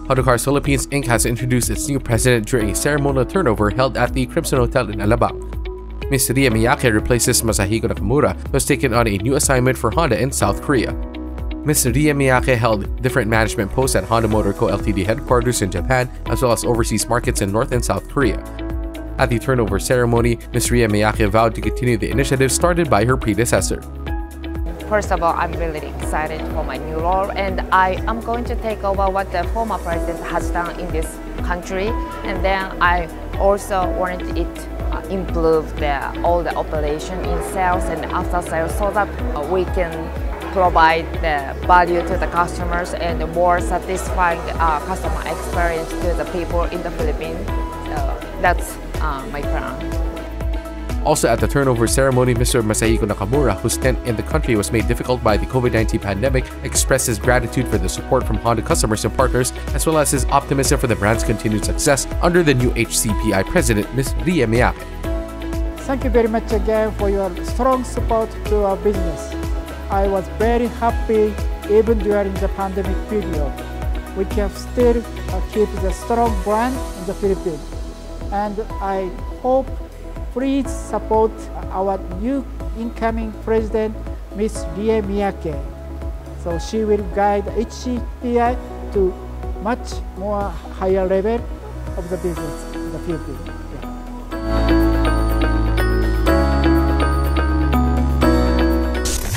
Honda Cars Philippines Inc. has introduced its new president during a ceremonial turnover held at the Crimson Hotel in Alabang. Ms. Rie Miyake replaces Masahiko Nakamura, who has taken on a new assignment for Honda in South Korea. Ms. Rie Miyake held different management posts at Honda Motor Co. Ltd. headquarters in Japan, as well as overseas markets in North and South Korea. At the turnover ceremony, Ms. Rie Miyake vowed to continue the initiative started by her predecessor. First of all, I'm really excited for my new role, and I am going to take over what the former president has done in this country, and then I also wanted it to improve all the operation in sales and after sales so that we can provide the value to the customers and a more satisfying customer experience to the people in the Philippines. That's my plan. Also at the turnover ceremony, Mr. Masahiko Nakamura, whose stint in the country was made difficult by the COVID-19 pandemic, expressed his gratitude for the support from Honda customers and partners, as well as his optimism for the brand's continued success under the new HCPI president, Ms. Rie Miyake. Thank you very much again for your strong support to our business. I was very happy even during the pandemic period. We can still keep the strong brand in the Philippines. And I hope please support our new incoming president, Ms. Rie Miyake. So she will guide HCPI to much more higher level of the business in the Philippines.